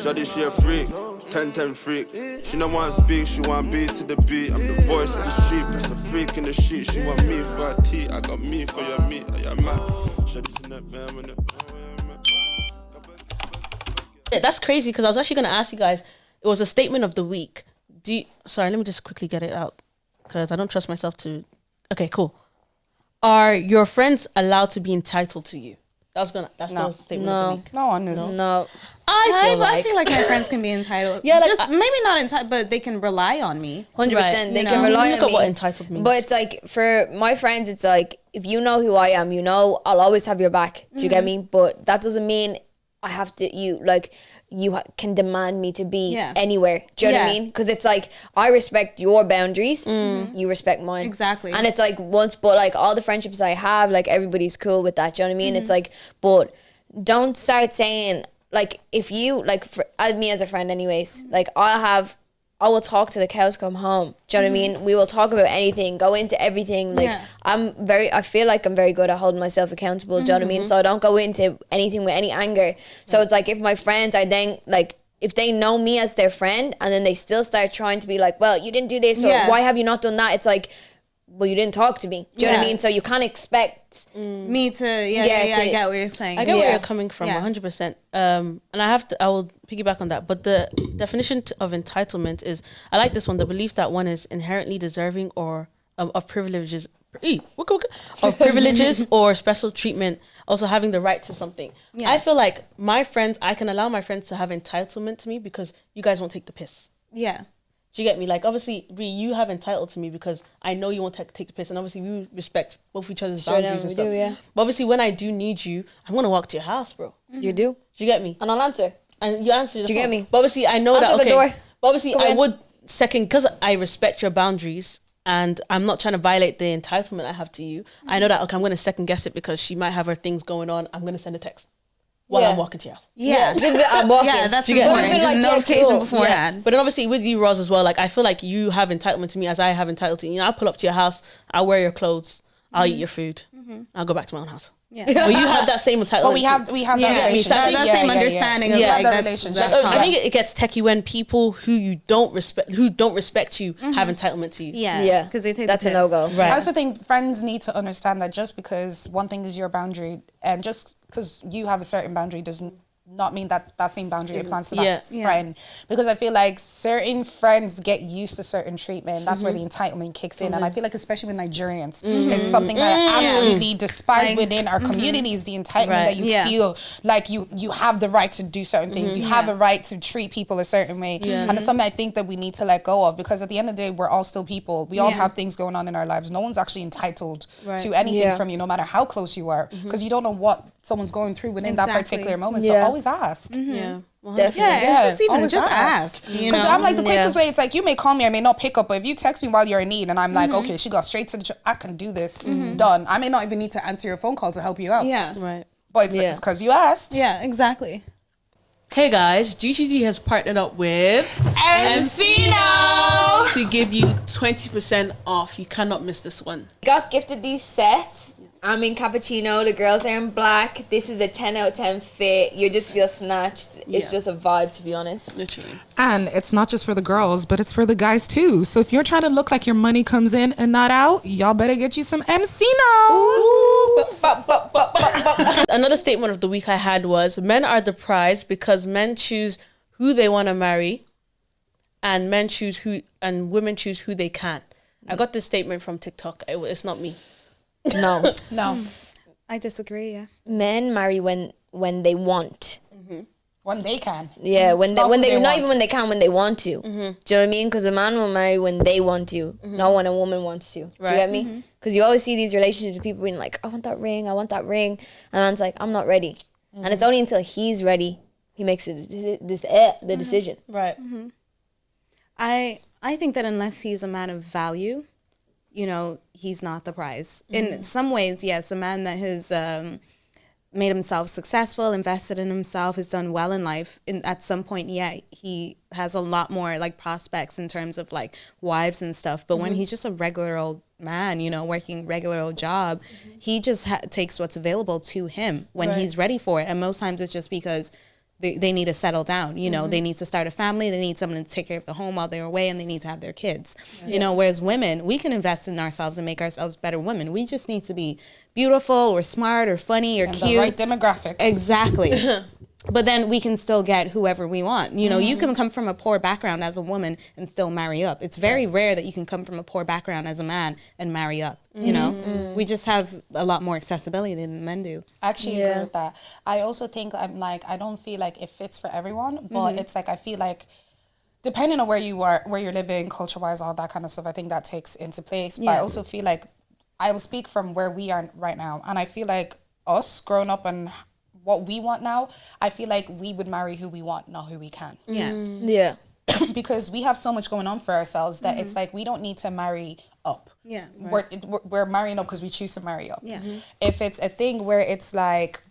Shawty, she a freak, 10-10 freak. She don't want to speak, she want beat to the beat. I'm the voice of the street, that's a freak in the sheet. She want me for her tea, I got me for your meat. I am mad. Shawty's in that man when That's crazy because I was actually going to ask you guys. It was a statement of the week. Sorry, let me just quickly get it out because I don't trust myself to. Okay, cool. Are your friends allowed to be entitled to you? That's the statement of the week. No one is. No. I feel like my friends can be entitled. Yeah, like, just maybe not entitled, but they can rely on me. 100%. Right. They can rely on me. Look at what entitled means. But it's like, for my friends, it's like, if you know who I am, you know I'll always have your back. Do you get me? But that doesn't mean I have to, you can demand me to be anywhere. Do you know what I mean? Because it's like, I respect your boundaries, you respect mine. Exactly. And it's like, but like all the friendships I have, like everybody's cool with that. Do you know what I mean? It's like, but don't start saying, like, if you, like, for me as a friend anyways, like, I will talk to the cows come home. Do you know what I mean? We will talk about anything, go into everything. Like, I feel like I'm very good at holding myself accountable. Do you know what I mean? So I don't go into anything with any anger. So it's like, if my friends are then, like, if they know me as their friend and then they still start trying to be like, well, you didn't do this, or why have you not done that? It's like, well, you didn't talk to me. Do you know what I mean? So you can't expect me to, I get what you're saying. I get where you're coming from, 100%. And I will piggyback on that. But the definition of entitlement is, I like this one, the belief that one is inherently deserving or of privileges, of privileges or special treatment, also having the right to something. Yeah. I feel like my friends, I can allow my friends to have entitlement to me because you guys won't take the piss. Yeah. Do you get me? Like, obviously, you have entitled to me because I know you won't take the piss, and obviously we respect both each other's boundaries and stuff. But obviously, when I do need you, I'm gonna walk to your house, bro. You do? Do you get me? And I'll answer. And you answer. Do you get me? But obviously, I know answer that. The door. But obviously, I would because I respect your boundaries, and I'm not trying to violate the entitlement I have to you. I know that I'm gonna second guess it because she might have her things going on. I'm gonna send a text while I'm walking to your house. I'm walking. Yeah, that's important. Just notification beforehand. But then obviously with you, Roz, as well, like, I feel like you have entitlement to me as I have entitlement to you. You know, I'll pull up to your house, I'll wear your clothes, I'll eat your food, I'll go back to my own house. Yeah. Well, you have that same entitlement. But we have that relationship. That same understanding of like that relationship. I think it gets techie when people who don't respect you have entitlement to you. Yeah, because they take that's a no-go. Right. I also think friends need to understand that just because one thing is your boundary and just because you have a certain boundary doesn't not mean that same boundary applies to that friend. Because I feel like certain friends get used to certain treatment. That's where the entitlement kicks in. And I feel like especially with Nigerians, it's something that I absolutely despise within our communities, the entitlement that you feel like you have the right to do certain things. You have a right to treat people a certain way. And it's something I think that we need to let go of, because at the end of the day, we're all still people. We all have things going on in our lives. No one's actually entitled to anything from you, no matter how close you are, because you don't know what someone's going through within that particular moment. So always ask. Yeah. Definitely. Yeah, it's just even just ask. You know, I'm like the quickest way. It's like you may call me, I may not pick up, but if you text me while you're in need, and I'm like, okay, she got straight to the I can do this. Done. I may not even need to answer your phone call to help you out. Yeah, right. But it's because you asked. Yeah, exactly. Hey guys, GGG has partnered up with Encino to give you 20% off. You cannot miss this one. Got gifted these sets. I'm in cappuccino, the girls are in black. This is a 10 out of 10 fit. You just feel snatched. It's just a vibe, to be honest. Literally. And it's not just for the girls, but it's for the guys too. So if you're trying to look like your money comes in and not out, y'all better get you some Encino. Another statement of the week I had was, men are the prize because men choose who they want to marry, and women choose who they can. I got this statement from TikTok. It's not me. No. I disagree. Yeah, men marry when they want. When they can. Yeah, when they not even when they can, when they want to. Do you know what I mean? Because a man will marry when they want to, not when a woman wants to. Right. Do you get me? Because you always see these relationships with people being like, I want that ring, and man's like, I'm not ready. And it's only until he's ready he makes the decision. Right. I think that unless he's a man of value, you know, he's not the prize. In some ways, yes, a man that has made himself successful, invested in himself, has done well in life. At some point, he has a lot more like prospects in terms of like wives and stuff. But when he's just a regular old man, you know, working regular old job, he just takes what's available to him when he's ready for it. And most times it's just because they need to settle down, you know, they need to start a family, they need someone to take care of the home while they're away, and they need to have their kids. You know, whereas women, we can invest in ourselves and make ourselves better women. We just need to be beautiful or smart or funny or cute. The right demographic. Exactly. But then we can still get whoever we want. You know, you can come from a poor background as a woman and still marry up. It's very rare that you can come from a poor background as a man and marry up. You know, we just have a lot more accessibility than men do. I actually agree with that. I also think I don't feel like it fits for everyone, but it's like I feel like depending on where you are, where you're living, culture-wise, all that kind of stuff, I think that takes into place. But I also feel like I will speak from where we are right now, and I feel like us growing up and what we want now, I feel like we would marry who we want, not who we can. Yeah. Because we have so much going on for ourselves that it's like we don't need to marry up. Yeah. We're marrying up because we choose to marry up. Yeah. If it's a thing where it's like,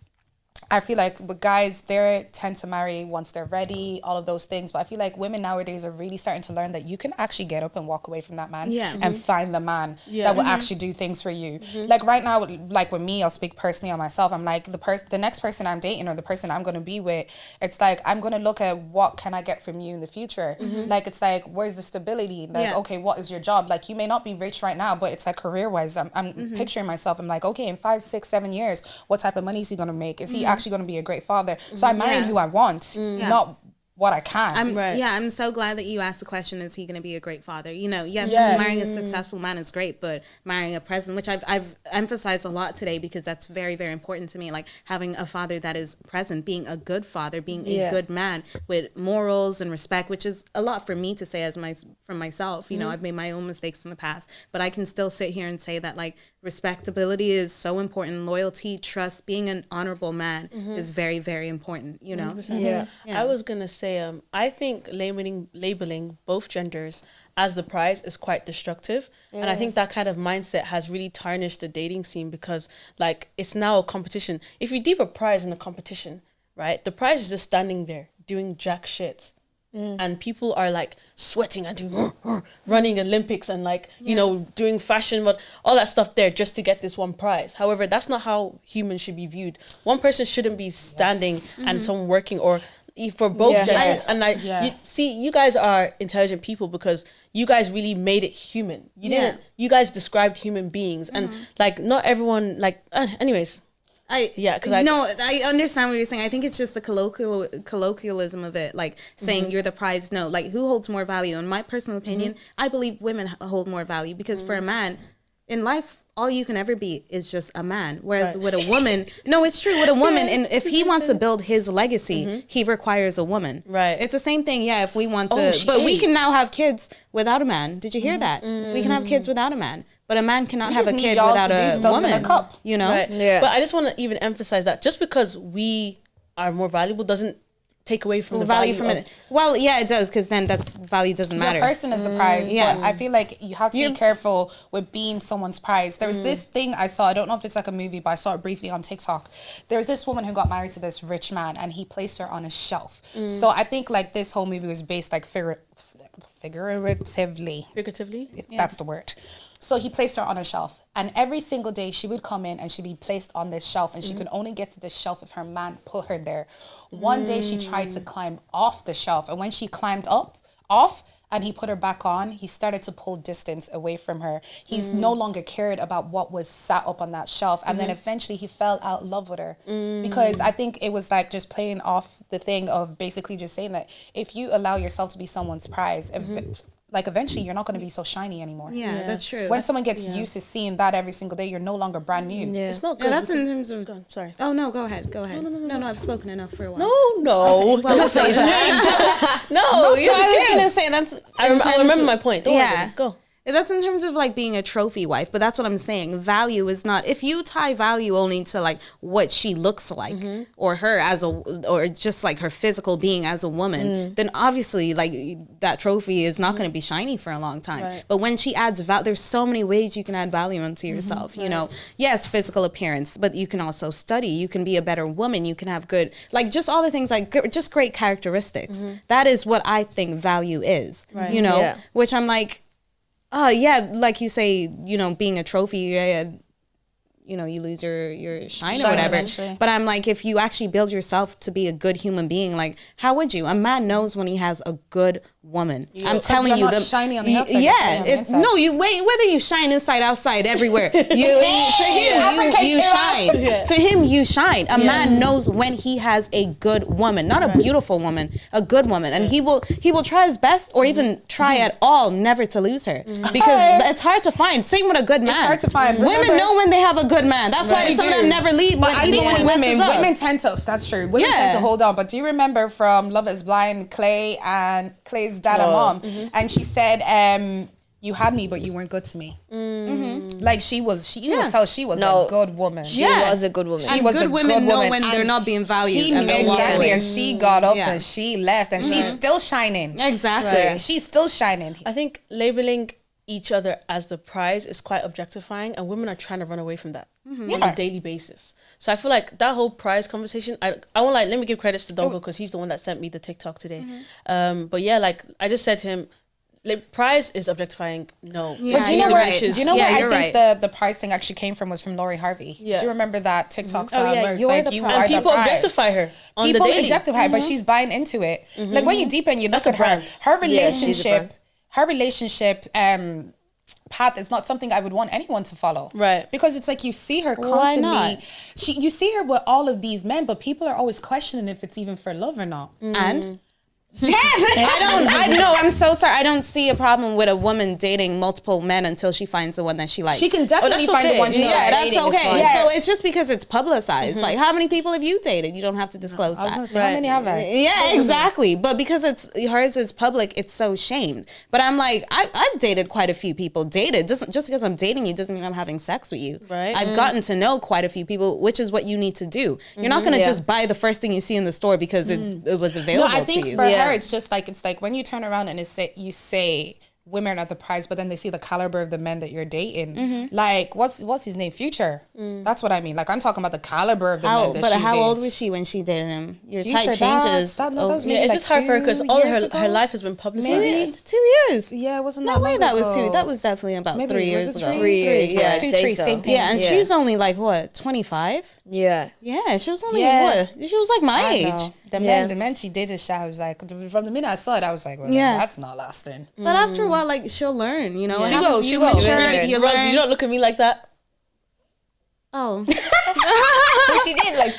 I feel like with guys, they tend to marry once they're ready, all of those things. But I feel like women nowadays are really starting to learn that you can actually get up and walk away from that man and find the man that will actually do things for you. Like right now, like with me, I'll speak personally on myself. I'm like the next person I'm dating or the person I'm going to be with, it's like, I'm going to look at what can I get from you in the future? Like, it's like, where's the stability? Like, okay, what is your job? Like, you may not be rich right now, but it's like career-wise, I'm picturing myself. I'm like, okay, in 5, 6, 7 years, what type of money is he going to make? Is he actually going to be a great father? So I'm marrying who I want, not what I can. I'm so glad that you asked the question, is he going to be a great father? You know, yes, marrying a successful man is great, but marrying a president, which I've emphasized a lot today because that's very, very important to me, like having a father that is present, being a good father, being a good man with morals and respect, which is a lot for me to say from myself. You know, I've made my own mistakes in the past, but I can still sit here and say that, like, respectability is so important. Loyalty, trust, being an honorable man is very, very important, you know? I was going to say, I think labeling both genders as the prize is quite destructive. And I think that kind of mindset has really tarnished the dating scene because, like, it's now a competition. If you deep a prize in a competition, right, the prize is just standing there doing jack shit. And people are like sweating and doing running Olympics and like, you know, doing fashion, but all that stuff there just to get this one prize. However, that's not how humans should be viewed. One person shouldn't be standing and someone working, or for both genders. And like, you guys are intelligent people because you guys really made it human. You guys described human beings, and like not everyone like. Anyways. I understand what you're saying. I think it's just the colloquialism of it, like saying you're the prize. No, like, who holds more value? In my personal opinion, I believe women hold more value because for a man in life, all you can ever be is just a man. Whereas with a woman, no, it's true. With a woman, and if he wants to build his legacy, he requires a woman. Right. It's the same thing. Yeah. If we want to, but we can now have kids without a man. Did you hear that? We can have kids without a man. But a man cannot have a kid without a woman, you know? Right. Yeah. But I just want to even emphasize that just because we are more valuable doesn't take away from the value from it. Well, yeah, it does, because then that's value doesn't matter. The person is the prize, but I feel like you have to be careful with being someone's prize. There was this thing I saw, I don't know if it's like a movie, but I saw it briefly on TikTok. There was this woman who got married to this rich man, and he placed her on a shelf. So I think like this whole movie was based like figuratively. That's the word. So he placed her on a shelf, and every single day she would come in and she'd be placed on this shelf, and she could only get to the shelf if her man put her there. One day she tried to climb off the shelf, and when she climbed off and he put her back on, he started to pull distance away from her. He's no longer cared about what was sat up on that shelf, and then eventually he fell out of love with her because I think it was like just playing off the thing of basically just saying that if you allow yourself to be someone's prize, like eventually you're not going to be so shiny anymore. Yeah, that's true. When someone gets used to seeing that every single day, you're no longer brand new. Yeah. It's not good. That's in terms of... Sorry. Oh, no, go ahead. No, I've spoken enough for a while. No. Okay. Well, say that. No, I was going to say that's... I remember my point. Don't worry. Go. That's in terms of like being a trophy wife, but that's what I'm saying. Value is not, if you tie value only to like what she looks like or her or just like her physical being as a woman, then obviously like that trophy is not going to be shiny for a long time. Right. But when she adds value, there's so many ways you can add value onto yourself, you know, yes, physical appearance, but you can also study, you can be a better woman, you can have good, like just all the things like just great characteristics. That is what I think value is, you know, which I'm like, like you say, you know, being a trophy, you know, you lose your shine or whatever. Eventually. But I'm like, if you actually build yourself to be a good human being, like, how would you? A man knows when he has a good woman. I'm telling you're you, not shiny on the outside, you're shiny on the inside. no, you wait. Whether you shine inside, outside, everywhere, to him, you shine. To him, you shine. A man knows when he has a good woman, not a beautiful woman, a good woman, and he will try his best, or even try at all, never to lose her, because it's hard to find. Same with a good man. It's hard to find. Women know when they have a good man. That's why some of them never leave. But Even when he messes up. women tend to. That's true. Women tend to hold on. But do you remember from Love Is Blind, Clay and Clay's dad and mom, and she said, "You had me, but you weren't good to me." Like you could tell she was a good woman. She was a good woman. And good women know when they're not being valued. And exactly. And she got up and she left, and she's still shining. Exactly. So she's still shining. I think labeling each other as the prize is quite objectifying, and women are trying to run away from that on a daily basis. So I feel like that whole prize conversation, I won't let me give credits to Dongo because he's the one that sent me the TikTok today. But yeah, like I just said to him, like, prize is objectifying. No. Yeah, But do you know where? right. Do you know where I you're think right. the prize thing actually came from was from Lori Harvey. Yeah. Do you remember that TikTok song yeah, where it's you're like the you prize. are And the people prize? objectify her on People the daily. objectify her, but she's buying into it. Like when you deepen, you look That's a at her. brand. Her Yeah, she's a brand. relationship path is not something I would want anyone to follow. Right. Because it's like you see her Why constantly. You see her with all of these men, but people are always questioning if it's even for love or not. And I'm so sorry. I don't see a problem with a woman dating multiple men until she finds the one that she likes. She can definitely that's find the okay. one she Yeah, likes. that's dating is okay. fine. Yeah. So it's just because it's publicized. Like, how many people have you dated? You don't have to disclose I was that. gonna say, how many have I? Yeah, exactly. But because hers is public, it's so shamed. But I'm like, I've dated quite a few people. Just because I'm dating you doesn't mean I'm having sex with you. Right. I've gotten to know quite a few people, which is what you need to do. You're not gonna just buy the first thing you see in the store because it was available I think to you. for her, it's just like when you turn around and you say women are the prize, but then they see the caliber of the men that you're dating. Like, what's his name? Future. That's what I mean. Like, I'm talking about the caliber of the men that But she's how dating. old was she when she dated him? Your Future, type changes. that was Yeah, maybe it's like just hard for her because 2 all years her ago? life has been publicized. Maybe. 2 years. Yeah, it wasn't No that way long that was ago. 2. That was definitely about Maybe 3 was years it ago. 3 years, yeah, I'd 2, say 3, so. same thing. Yeah, and Yeah. she's only like what, 25? Yeah. Yeah, she was only Yeah. what? She was like my I age. know. The men she dated, I was like, from the minute I saw it, I was like, well, Yeah. that's not lasting. But after a while, like she'll learn, you know. She It will, happens, she you will. mature, She will you Rose, learn. you don't look at me like that. Oh, But she did, like,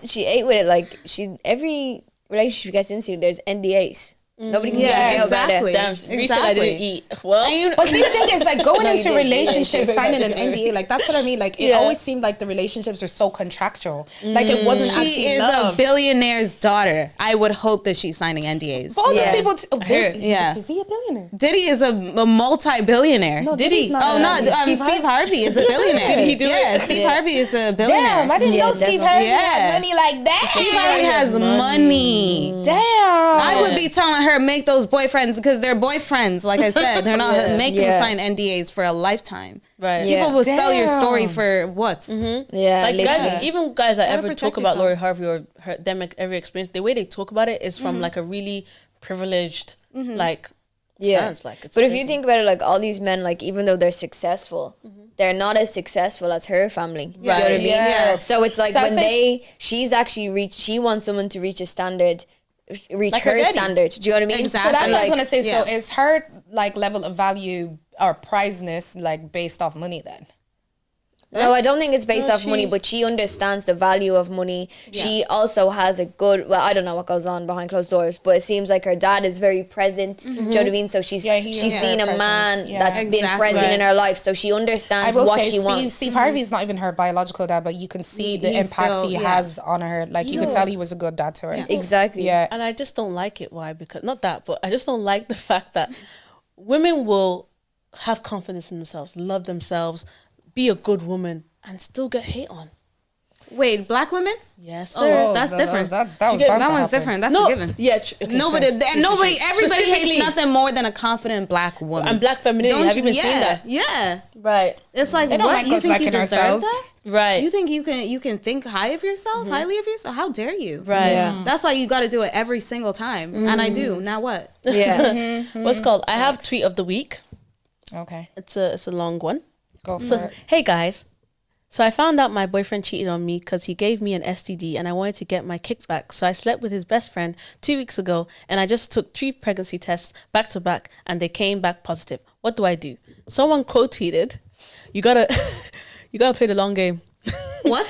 she ate with it. Like, every relationship she gets into, there's NDAs. Nobody can say exactly. about it. Damn, you said I didn't eat. Well, But see, the thing is, like, going No, you into did. relationships, signing an NDA, like, that's what I mean. Like, it always seemed like the relationships are so contractual. Like, it wasn't she actually is love. a billionaire's daughter. I would hope that she's signing NDAs. All Yeah. these people. Yeah. Is he a billionaire? Diddy is a multi-billionaire. No, Did Diddy's he? not Oh a- no, Steve Harvey is a billionaire. Did he do yeah, it? Steve Yeah. Harvey is a billionaire. Damn, I didn't Yeah, know Steve definitely. Harvey Yeah. had money like that. Steve Harvey has money. Damn. I would be telling her make those boyfriends because they're boyfriends. Like I said, they're not make them Yeah. sign NDAs for a lifetime. right. Yeah. People will sell your story Damn. for what? Yeah, Like literally. guys, even guys that ever protect talk about yourself. Lori Harvey or them every experience, the way they talk about it is from like a really privileged like stance. Like, it's But if crazy. you think about it, like, all these men, like, even though they're successful, they're not as successful as her family. Do you know what I mean? Yeah. So it's like So I when say- she's actually she wants someone to reach a standard, reach Like her her daddy. standard. Do you know what I mean? Exactly. So that's what I was Like, gonna say. yeah. So is her like level of value or prizeness like based off money then? No, I don't think it's based No, off money, she- but she understands the value of money. She also has a good, well, I don't know what goes on behind closed doors, but it seems like her dad is very present. Do you know what I mean? So she's Yeah, he is she's very seen a present. man Yeah. that's been Exactly. present in Right. her life, so she I understands will what say she wants. Steve Harvey's not even her biological dad, but you can see the He's impact still- he yeah. has on her. Like you could tell he was a good dad to her. Exactly. Yeah. And I just don't like it. Why? Because not that, but I just don't like the fact that women will have confidence in themselves, love themselves, be a good woman, and still get hate on. Wait, black women? Yes, Oh, sir. that's different. That was get- bound That to one's happen. different. That's no, a given. yeah. Okay, Nobody, fine. and nobody, everybody hates Specifically- nothing more than a confident black woman. And black femininity. Have you been yeah, seeing that? Yeah. Right. It's like, They don't what? like You us think you liking deserve ourselves. that? Right. You think you can think high of yourself, highly of yourself? How dare you? Right. Yeah. That's why you got to do it every single time, and I do. Now what? Yeah. What's it called? I have tweet of the week. Okay, It's a long one. go for So it. hey guys, So I found out my boyfriend cheated on me because he gave me an STD and I wanted to get my kickback. So I slept with his best friend 2 weeks ago and I just took 3 pregnancy tests back to back and they came back positive. What do I do? Someone quote tweeted, you gotta play the long game. What?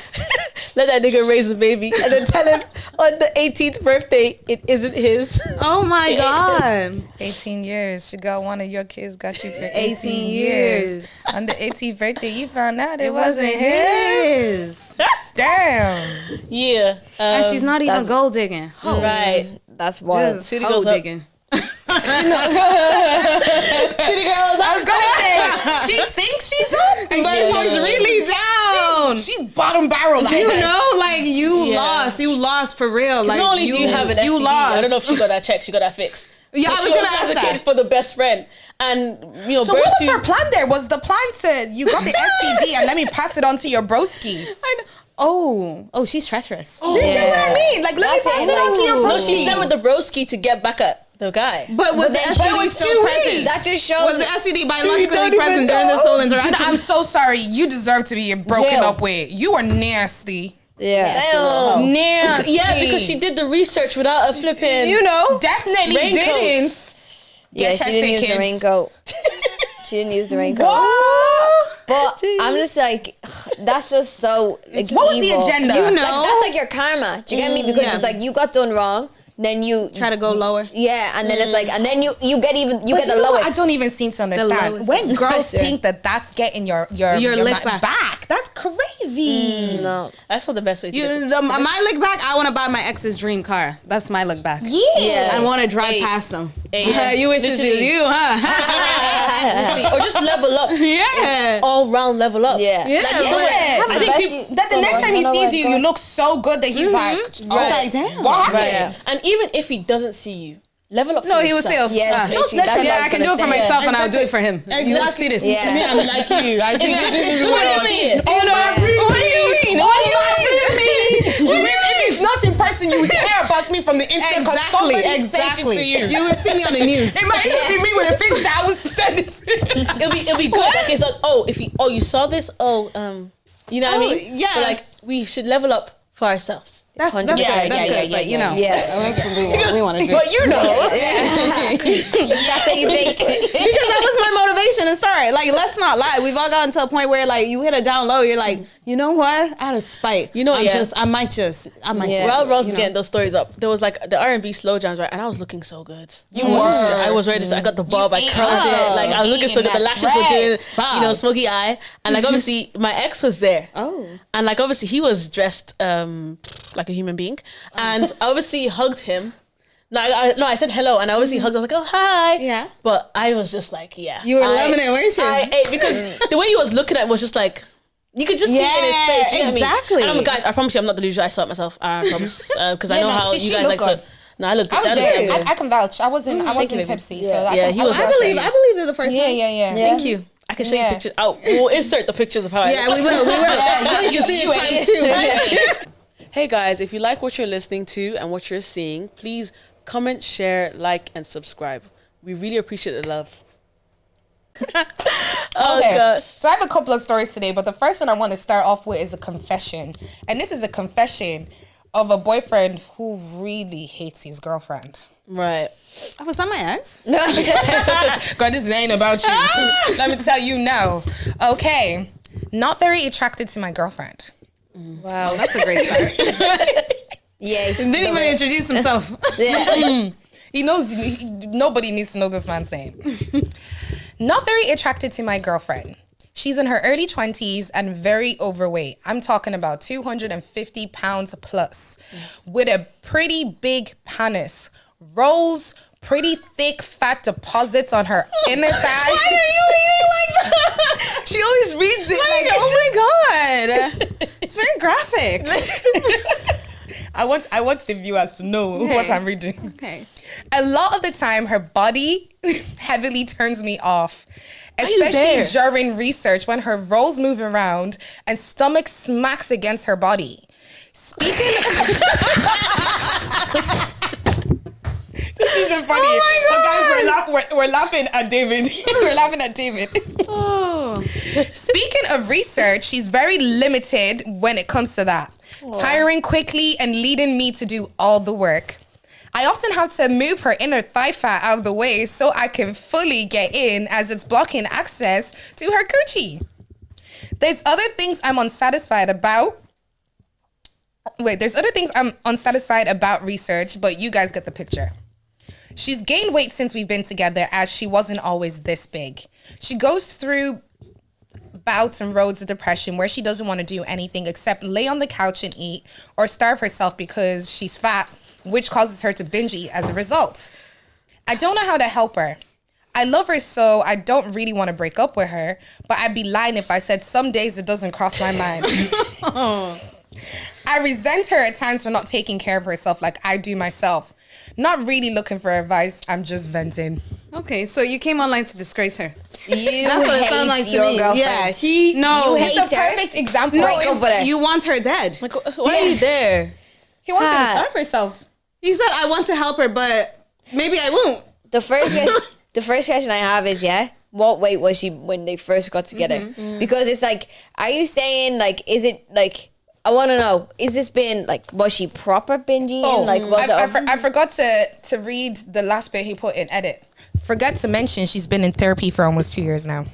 Let that nigga raise the baby and then tell him on the 18th birthday it isn't his. Oh my God. 18 years. She got one of your kids, got you for 18 years. On the 18th birthday, you found out it wasn't his. Damn. Yeah. And she's not even gold digging. Right. That's wild. Just City gold goes up. digging. City girls. I was gonna say, she thinks she's up, but she's really down. She's bottom barrel. You know, like you lost for real. Like Not only do you have an STD, you lost. I don't know if she got that checked, she got that fixed. Yeah, But I was she gonna also has ask a that. kid for the best friend, and So what was her plan there? Was the plan to, you got the STD and let me pass it on to your broski? Oh, she's treacherous. You get what I mean? Like, let That's me pass it. it on to your broski. No, she slept with the broski to get back at the guy. But was the it STD was still 2 present? weeks. That just shows. Was the STD biologically don't present even during this know. whole interaction? I'm so sorry. You deserve to be broken Jail. up with. You are nasty. Yeah. Damn. Nasty. Yeah, because she did the research without a flipping. You know, definitely Raincoats. didn't. Yeah, Get she didn't tested, use kids. the raincoat. She didn't use the raincoat. What? But I'm just like, that's just so like, What was the evil. agenda? You Like, know. that's like your karma. Do you get me? Because Yeah. it's like you got done wrong, then you Try to go lower. yeah, and then it's like, and then you get even you But get the you know what? lowest. I don't even seem to understand. lowest. When girls Sure. think that that's getting your lick man back. that's crazy. No. That's not the best way to You, do it. my look back, I want to buy my ex's dream car. That's my look back. Yeah. I want to drive past them. Hey, You wish this was literally. you, huh? Literally. Or just level up. Yeah. All round level up. Yeah. Yeah. Like, you know what? Yeah. I think people, That the next time he sees you, you look so good that he's like, oh, Like, damn. what happened? Yeah. and even if he doesn't see you, level up. No, for he was yourself. still. Yes, literally, that's what yeah, I was I can do gonna it for say. myself, and I'll do it for him. You will see this. Yeah. I'm like you. I see this is What do you I see mean? it. You know, my- what do you mean? What do you mean? If it's not in person, you hear about me from the internet. 'cause Exactly, somebody sent exactly. it to you. You will see me on the news. It might not be me with a fix that I was sent it to. It'll be good. Like it's like, you saw this, you know what I mean? yeah. But like we should level up for ourselves. That's good. 100%. That's good. But you know, Yeah. let's do what we want to do. But you know. That's what you think. Because that was my motivation to start. Like, let's not lie. We've all gotten to a point where, like, you hit a down low. You're like, you know what? Out of spite, You know, I might just. Yeah. While Ross you was know. getting those stories up, there was like the R&B slow jams, right? And I was looking so good. You were. I was ready to. I got the bob. I ate curled up. it. Like I was looking so Eating good. The that lashes were doing, dress. you know, smoky eye. And like obviously my ex was there. Oh. And like obviously he was dressed like a human being, and I obviously hugged him. Like I said hello, and I obviously hugged. I was like, oh hi. Yeah. But I was just like, yeah. You were loving it, weren't you? I ate because the way he was looking at it was just like. You could just see it in his face. You know what I mean? exactly. And guys, I promise you, I'm not delusional. I saw it myself. I promise, because I know no, how she you guys like looked to. good. No, I look good. I was That looked there. good. I can vouch. I wasn't baby. tipsy. Yeah. So I Yeah, can, he was. I believe it the first Yeah, time. yeah. Thank you. I can show you Yeah. pictures. We'll insert the pictures of how I Yeah, look. we will. So you can see it times 2. Hey guys, if you like what you're listening to and what you're seeing, please comment, share, like, and subscribe. We really appreciate the love. Oh Okay. gosh. So I have a couple of stories today, but the first one I want to start off with is a confession. And this is a confession of a boyfriend who really hates his girlfriend. Right. Was that my ex? God, this ain't about you. Let me tell you now. Okay. Not very attracted to my girlfriend. Wow. That's a great start. Yay. Didn't even introduce himself. Yeah. He knows, nobody needs to know this man's name. Not very attracted to my girlfriend. She's in her early 20s and very overweight. I'm talking about 250 pounds plus. With a pretty big penis. Rolls pretty thick fat deposits on her inner thighs. Why are you reading like that? She always reads it like, oh my god, it's very graphic. I want the viewers to know what I'm reading. Okay. A lot of the time, her body heavily turns me off, especially during research when her rolls move around and stomach smacks against her body. Speaking This isn't funny. Oh my But guys, we're laughing at David. We're laughing at David. Oh. Speaking of research, she's very limited when it comes to that. Tiring quickly and leading me to do all the work. I often have to move her inner thigh fat out of the way so I can fully get in, as it's blocking access to her coochie. There's other things I'm unsatisfied about. There's other things I'm unsatisfied about research, but you guys get the picture. She's gained weight since we've been together, as she wasn't always this big. She goes through bouts and roads of depression where she doesn't want to do anything except lay on the couch and eat, or starve herself because she's fat, which causes her to binge eat as a result. I don't know how to help her. I love her, so I don't really want to break up with her, but I'd be lying if I said some days it doesn't cross my mind. I resent her at times for not taking care of herself like I do myself. Not really looking for advice, I'm just venting. Okay, so you came online to disgrace her. You That's what it hate sounded like to your me. girlfriend. Yeah, You hate It's a her. perfect example. No, Break up with her. you want her dead. Like, why are you there? He wants her to Ah. starve herself. He said, I want to help her, but maybe I won't. The first question I have is, what weight was she when they first got together? Because it's like, are you saying like, is it like, I want to know, is this been like, was she proper binging? Like, was I forgot to read the last bit he put in edit. Forgot to mention she's been in therapy for almost 2 years now.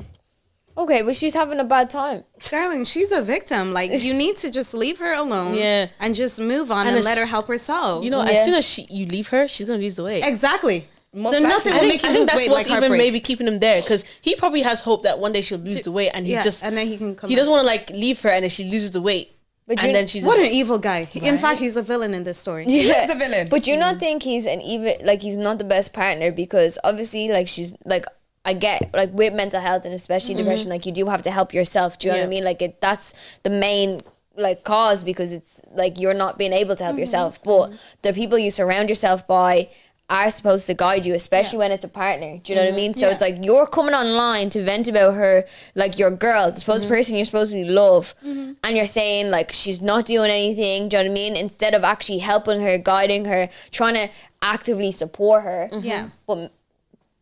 okay, but she's having a bad time. Darling, she's a victim. Like, you need to just leave her alone. Yeah. And just move on and let her help herself. You know, as soon as you leave her, she's gonna lose the weight. Exactly. Most Then nothing likely. will make you I think lose that's weight what's like even heartbreak. maybe keeping him there, because he probably has hope that one day she'll lose the weight, and he just and then he can come he back. doesn't want to like leave her, and then she loses the weight, But and you- then she's What an evil guy. In fact, he's a villain in this story. Yeah. is a villain. But you not think he's he's not the best partner, because obviously like she's like, I get like with mental health and especially depression, like you do have to help yourself. Do you know what I mean? Like that's the main like cause, because it's like you're not being able to help yourself. But the people you surround yourself by are supposed to guide you, especially when it's a partner. Do you know what I mean? So it's like you're coming online to vent about her, like your girl, the supposed person you're supposed to love, and you're saying like she's not doing anything. Do you know what I mean? Instead of actually helping her, guiding her, trying to actively support her. Yeah. But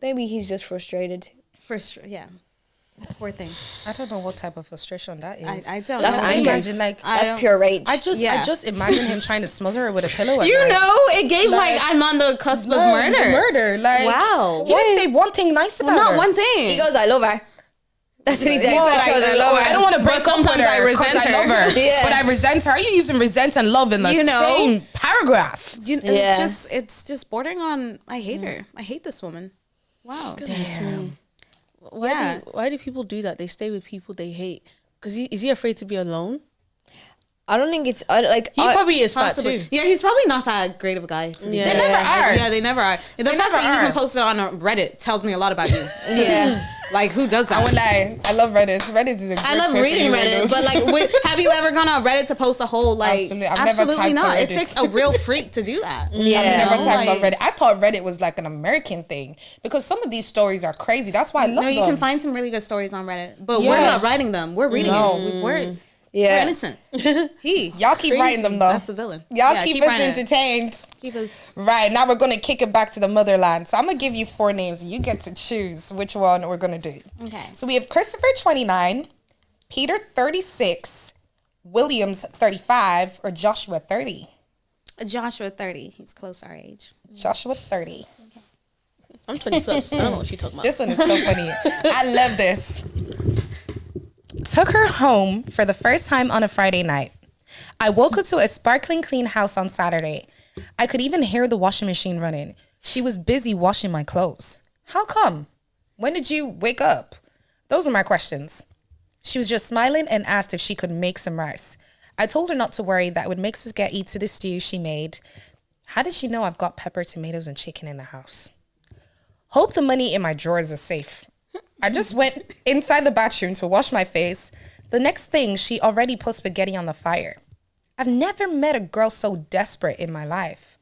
maybe he's just frustrated. Yeah. Poor thing. I don't know what type of frustration that is. I don't That's know. anger. Imagine like That's pure rage. I just imagine him trying to smother her with a pillow. At You night. know, it gave like I'm on the cusp of murder. Murder. Like, Wow. He didn't say one thing nice about Not her. one thing. He goes, I love her. That's what he said. Well, He goes, I love her. I don't want to break But up with sometimes I her resent 'cause I love her. her. Yeah. But I resent her. Are you using resent and love in the You know? same paragraph? Yeah. It's just bordering on I hate her. I hate this woman. Wow. Damn. Why do people do that? They stay with people they hate because is he afraid to be alone? I don't think it's like He probably is fat Possibly. too. Yeah, he's probably not that great of a guy. To be Yeah. fair. They never are. Yeah, they never are. The fact never that you are. even posted on Reddit tells me a lot about you. Yeah. Like, who does that? I won't lie. I love Reddit. Reddit is a great I love place for reading Reddit, weirdos. but like, have you ever gone on Reddit to post a whole like? Absolutely. I've never Absolutely typed not. on It Reddit. takes a real freak to do that. Yeah. I've never know, typed on like- Reddit. I thought Reddit was like an American thing because some of these stories are crazy. That's why I love No, you them. can find some really good stories on Reddit, but we're Yeah. not writing them. We're reading it. We're Yeah. innocent. Y'all keep writing them though. That's the villain. Y'all Yeah, keep us writing it. entertained. Keep us. Right, now we're going to kick it back to the motherland. So I'm going to give you 4 names. You get to choose which one we're going to do. Okay. So we have Christopher, 29, Peter, 36, Williams, 35, or Joshua, 30. Joshua 30. He's close our age. Joshua, 30. I'm 20 plus. I don't know what you're talking about. This one is so funny. I love this. Took her home for the first time on a Friday night. I woke up to a sparkling clean house on Saturday. I could even hear the washing machine running. She was busy washing my clothes. How come? When did you wake up? Those were my questions. She was just smiling and asked if she could make some rice. I told her not to worry, that would make spaghetti to the stew she made. How did she know I've got pepper, tomatoes, and chicken in the house? Hope the money in my drawers is safe. I just went inside the bathroom to wash my face. The next thing, she already put spaghetti on the fire. I've never met a girl so desperate in my life.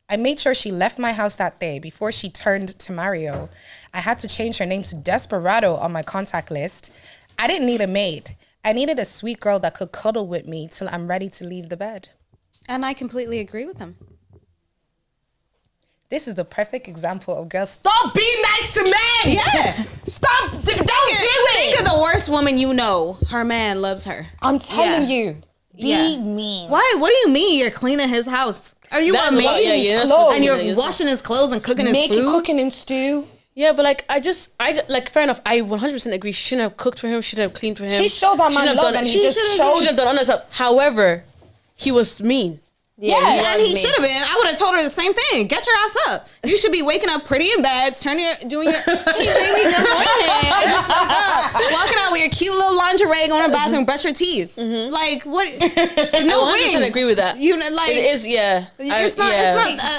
I made sure she left my house that day before she turned to Mario. I had to change her name to Desperado on my contact list. I didn't need a maid. I needed a sweet girl that could cuddle with me till I'm ready to leave the bed. And I completely agree with him. This is the perfect example of girls. Stop being nice to men. Yeah. Stop. Don't do it. Think of the worst woman you know. Her man loves her. I'm telling you. Be mean. Why? What do you mean you're cleaning his house? Are you That's amazing? what- yeah, that's clothes. And you're Yeah. washing his clothes and cooking his food? Cooking him stew. Yeah, but like I just like fair enough. I 100% agree. She shouldn't have cooked for him. She shouldn't have cleaned for him. She showed that man Shouldn't have love done- and he she just shouldn't- showed- Should have done all that stuff. However, he was mean. Yeah, And he should have been. I would have told her the same thing. Get your ass up. You should be waking up pretty in bed, doing your, hey baby, good morning. I just woke up. Walking out with your cute little lingerie, going to the bathroom, brush your teeth. Like, what? No I 100% ring. agree with that. You know, like, It is, yeah. it's not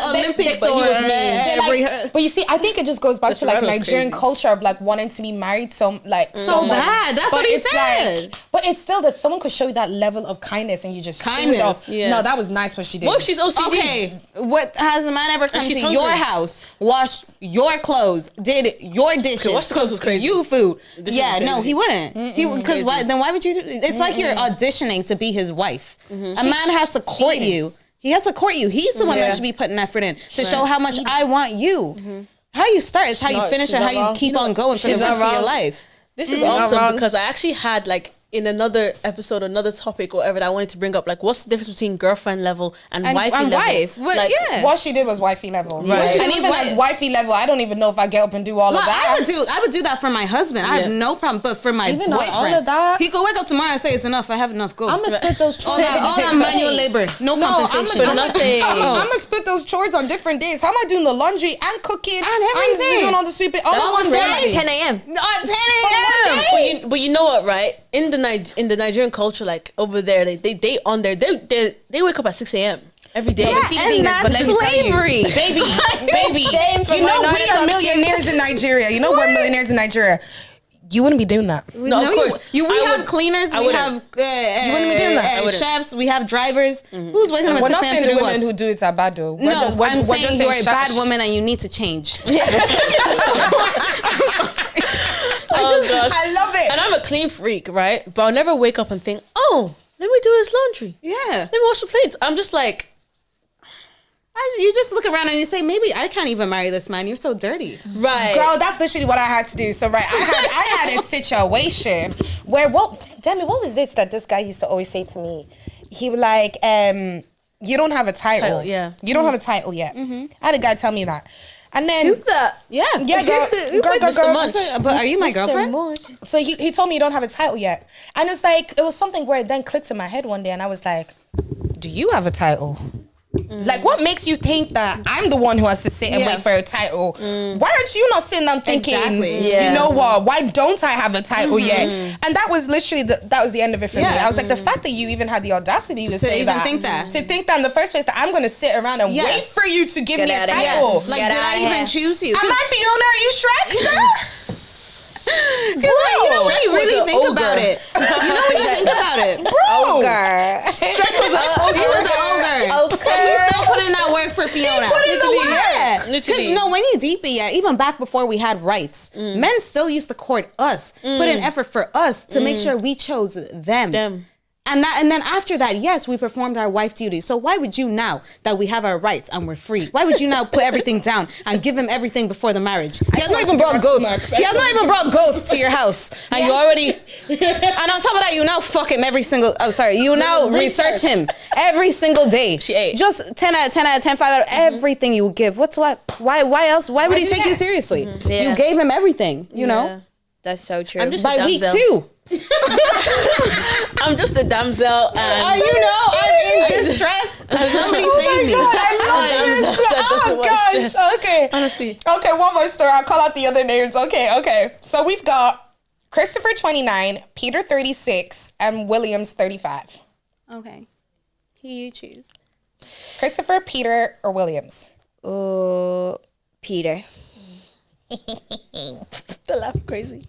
Olympics but he or was mean. But you see, I think it just goes back to like Desperado's Nigerian crazy. culture of like wanting to be married so much. bad. That's But what he it's said. like- but it's still that someone could show you that level of kindness and you just chew it Kindness, off. yeah. No, that was nice what she did. What if she's OCD? Okay, what has a man ever come to she's your hungry. house, washed your clothes, did your dishes, wash the clothes was cooked crazy. you food? Dishes Yeah, was no, crazy. he wouldn't. He because why? Then why would you? It's like you're auditioning to be his wife. A man has to court you. He has to court you. He's the one that should be putting effort in to show how much I want you. How you start is how you finish she's and how not you wrong. keep on going for the She's not rest of your wrong. life. This is Not awesome wrong. because I actually had like in another episode, another topic, or whatever that I wanted to bring up. Like, what's the difference between girlfriend level and wifey level? wife. Well, Like, yeah. What she did was wifey level. Right. What she did And was even wife- as wifey level, I don't even know if I get up and do all of Well, that. I would do that for my husband. I have Yeah. no problem. But for my Even boyfriend, all of that? he could wake up tomorrow and say it's enough. I have enough. Go. I'm gonna split those chores. all that manual labor, no compensation. For nothing. I'm gonna split those chores on different days. How am I doing the laundry and cooking And I'm everything. doing all the sweeping all That's in one crazy. day? 10 a.m. At 10 a.m. But you know what, right? In the Nigerian culture, like over there, they on there, they wake up at 6 a.m. every day. See, the thing is, but let me tell you, slavery. baby. Same for You know my we 9 are o'clock millionaires in Nigeria. You know we're millionaires in Nigeria. You wouldn't be doing that. No, of course. We I have would- cleaners. I We wouldn't. have You wouldn't be doing that. I wouldn't. chefs. We have drivers. Who's waking up We're at 6 not a.m. saying to the do women what? who do it are bad though. No, I'm saying you're a bad shush. woman and you need to change. Oh gosh, I love it. and I'm a clean freak, right? But I'll never wake up and think, oh, let me do his laundry. Yeah. Let me wash the plates. I'm just like, You just look around and you say, maybe I can't even marry this man. You're so dirty. right. Girl, that's literally what I had to do. So right, I had a situation where what was this that this guy used to always say to me? He was like, you don't have a title. Yeah. You don't have a title yet. I had a guy tell me that. And then Yeah. yeah, girl, Mr. Munch. But are you my girlfriend? So he told me you don't have a title yet. And it's like it was something where it then clicked in my head one day and I was like, do you have a title? Like, what makes you think that I'm the one who has to sit and Yeah. wait for a title? Why aren't you not sitting down thinking, Exactly. Yeah. you know what? Why don't I have a title yet? And that was literally that was the end of it for me. Yeah. I was like, the fact that you even had the audacity to say even that, think that. to think that in the first place that I'm going to sit around and Yeah. wait for you to give Get me a outta here. title. Yeah. Like, Get did I outta even here. choose you? Am I Fiona? Are you Shrek? Because you know when you was really an think ogre. about it. You know when you think about it. Ogre. He was an ogre. Ogre. But he still put in that work for Fiona. put in the work. Yeah. Because Literally. no, when you deep it, yeah, even back before we had rights, men still used to court us, put in effort for us to make sure we chose them. Them. And then after that, yes, we performed our wife duties. So why would you now that we have our rights and we're free? Why would you now put everything down and give him everything before the marriage? He has not even brought goats. He has not even brought goats to your house, and you already. And on top of that, you now fuck him every single. Oh, sorry, you now research him every single day. She ate. Just 10 out of 10 out of 10, 5 out of everything you give. What's like? Why else? Why would he take you seriously? Yeah. You gave him everything. You Yeah. know. That's so true. I'm just By a week damsel. 2. I'm just a damsel, and You know, I'm in distress. Somebody save me. Oh gosh. Okay. honestly, Okay, one more story. I'll call out the other names. Okay. So we've got Christopher 29, Peter 36, and Williams 35. Okay. Who you choose? Christopher, Peter, or Williams? Oh, Peter. the laugh crazy.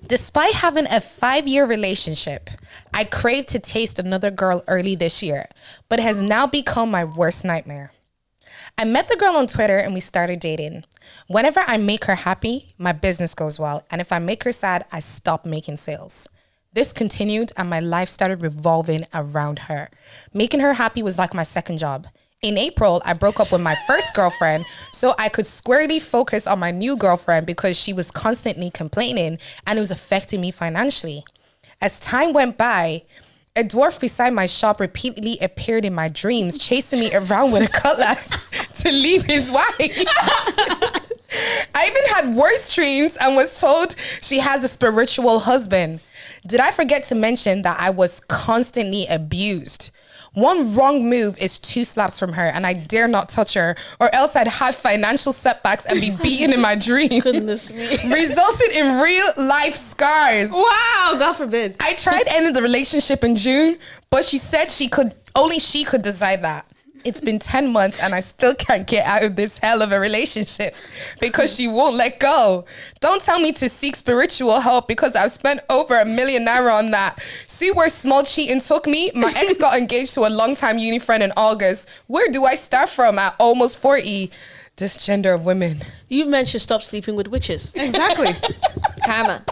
Despite having a 5-year relationship, I craved to taste another girl early this year, but it has now become my worst nightmare. I met the girl on Twitter and we started dating. Whenever I make her happy, my business goes well. And if I make her sad, I stop making sales. This continued and my life started revolving around her. Making her happy was like my second job. In April, I broke up with my first girlfriend so I could squarely focus on my new girlfriend because she was constantly complaining and it was affecting me financially. As time went by, a dwarf beside my shop repeatedly appeared in my dreams, chasing me around with a cutlass to leave his wife. I even had worse dreams and was told she has a spiritual husband. Did I forget to mention that I was constantly abused? One wrong move is 2 slaps from her and I dare not touch her or else I'd have financial setbacks and be beaten in my dream. Goodness me. Resulted in real life scars. Wow, God forbid. I tried ending the relationship in June, but she said only she could decide that. It's been 10 months and I still can't get out of this hell of a relationship because she won't let go. Don't tell me to seek spiritual help because I've spent over $1 million on that. See where small cheating took me? My ex got engaged to a longtime uni friend in August. Where do I start from at almost 40? This gender of women. You men should stop sleeping with witches. Exactly. Karma.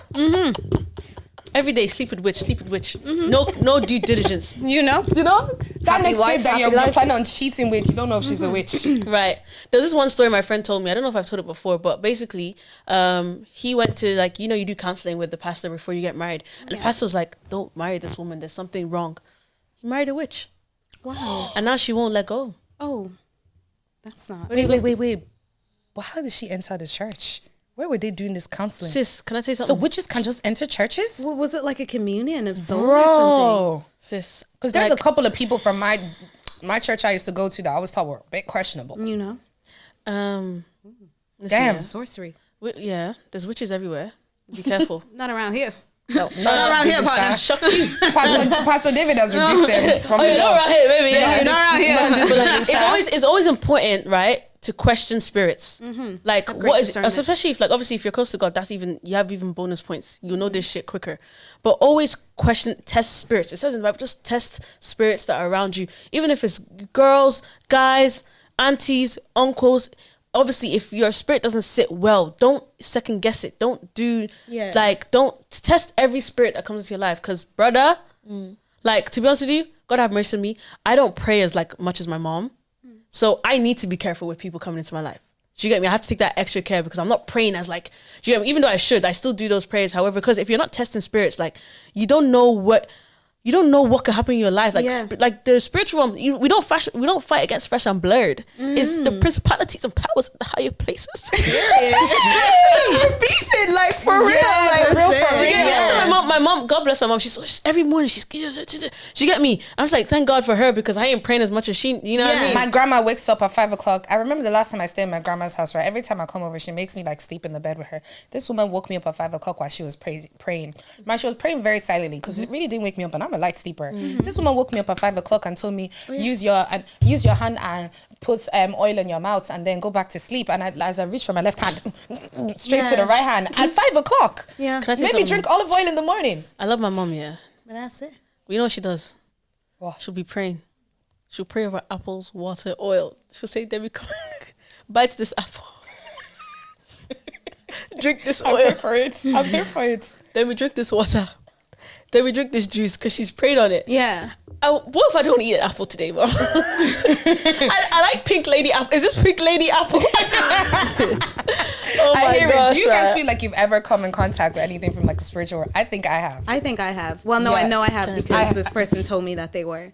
Every day, sleep with witch, sleep with witch. No due diligence. You know? That Happy next wife, babe that happy you're life. planning on cheating with, you don't know if she's a witch. Right. There's this one story my friend told me. I don't know if I've told it before, but basically, he went to you do counseling with the pastor before you get married. And the pastor was like, don't marry this woman. There's something wrong. He married a witch. Wow. And now she won't let go. Oh, that's not. Wait. But how did she enter the church? Where were they doing this counseling? Sis, can I tell you So something? witches can just enter churches? What was it, like a communion of souls or something? Bro. Sis. Because there's a couple of people from my church I used to go to that I was told were a bit questionable. You know? Listen, Damn. yeah. Sorcery. Yeah, there's witches everywhere. Be careful. Not around here. No, Not around here, partner. Pastor David has rebuked him from the Not door. around here, baby. Yeah, Not around here. But like, it's always important, right, to question spirits. Like what is, discernment. especially if obviously if you're close to God, you have even bonus points. You'll know this shit quicker. But always test spirits. It says in the Bible, just test spirits that are around you, even if it's girls, guys, aunties, uncles. Obviously, if your spirit doesn't sit well, don't second guess it. Don't don't test every spirit that comes into your life. Because brother, to be honest with you, God have mercy on me. I don't pray as much as my mom. So I need to be careful with people coming into my life. Do you get me? I have to take that extra care because I'm not praying as do you get me? Even though I still do those prayers. However, because if you're not testing spirits, you don't know what could happen in your life. The spiritual realm, we don't fight against flesh and blood. It's the principalities and powers in the higher places. We're beefing for real. real for real. Yeah. So my mom, God bless my mom. She's every morning she get me. I was like, thank God for her because I ain't praying as much as she. You know what I mean? My grandma wakes up at 5 o'clock. I remember the last time I stayed in my grandma's house, right? Every time I come over, she makes me sleep in the bed with her. This woman woke me up at 5 o'clock while she was praying. She was praying very silently because it really didn't wake me up, and I'm a light sleeper. This woman woke me up at 5 o'clock and told me, use your hand and put oil in your mouth and then go back to sleep. And as I reached from my left hand straight to the right hand at 5 o'clock. Yeah. Made me drink olive oil in the morning. I love my mom, yeah. But that's it. You know what she does? What? She'll be praying. She'll pray over apples, water, oil. She'll say, Debbie, come bite this apple. Drink this oil. I'm here for it. Then we drink this water. Then we drink this juice because she's prayed on it. Yeah. What if I don't eat an apple today, Mom? I like pink lady apple. Is this pink lady apple? Oh I hear gosh, it. Do you guys right. feel like you've ever come in contact with anything from spiritual world? I think I have. I think I have. Well, no, Yeah. I know I have because this person told me that they were.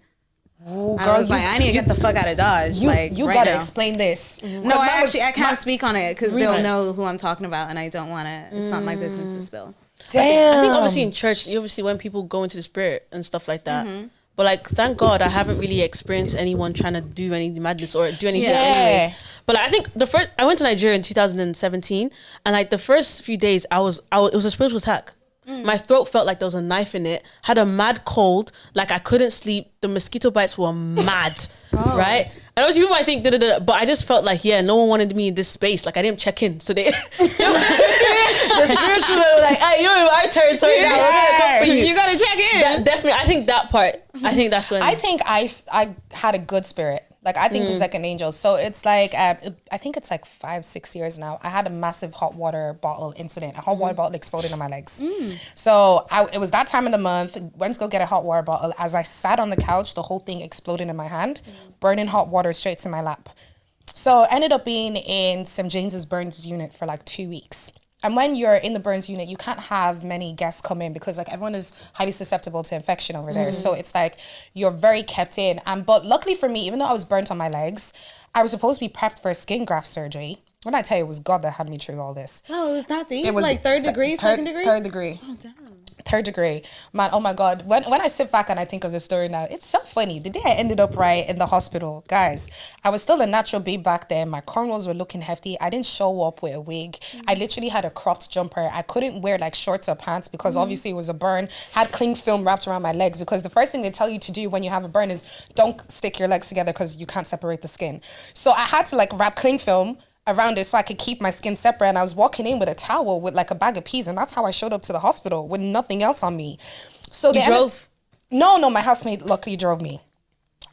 Ooh, I was I need to get the fuck out of Dodge. You right gotta now. explain this. No, I can't speak on it because they'll Really? know who I'm talking about, and I don't want to. It's not my business to spill. I think obviously in church, obviously when people go into the spirit and stuff like that. But thank God I haven't really experienced anyone trying to do any madness or do anything anyways. But I think I went to Nigeria in 2017 and the first few days it was a spiritual attack. My throat felt like there was a knife in it. Had a mad cold. I couldn't sleep. The mosquito bites were mad. Right? And obviously people might think, but I just felt no one wanted me in this space. I didn't check in. So the spiritual were like, hey, you're in our territory now. We're gonna come for you. You gotta check in. Definitely. I think that part. I think that's when. I think I had a good spirit. Like, I think he's like an angel. So it's like, I think it's like 5-6 years now. I had a massive hot water bottle incident. A hot water bottle exploded on my legs. So it was that time of the month. Went to go get a hot water bottle. As I sat on the couch, the whole thing exploded in my hand, burning hot water straight to my lap. So I ended up being in St. James's Burns unit for like 2 weeks. And when you're in the burns unit, you can't have many guests come in because like everyone is highly susceptible to infection over there. So it's like you're very kept in. But luckily for me, even though I was burnt on my legs, I was supposed to be prepped for a skin graft surgery. When I tell you, it was God that had me through all this. Oh, it was that deep? It was like third degree, second degree? Third degree. Oh, damn. Third degree. Man, oh my God. When I sit back and I think of this story now, it's so funny. The day I ended up in the hospital, guys, I was still a natural babe back then. My cornrows were looking hefty. I didn't show up with a wig. I literally had a cropped jumper. I couldn't wear like shorts or pants because obviously it was a burn. Had cling film wrapped around my legs because the first thing they tell you to do when you have a burn is don't stick your legs together because you can't separate the skin. So I had to like wrap cling film around it so I could keep my skin separate. And I was walking in with a towel with like a bag of peas, and that's how I showed up to the hospital with nothing else on me. So you drove? No, my housemate luckily drove me.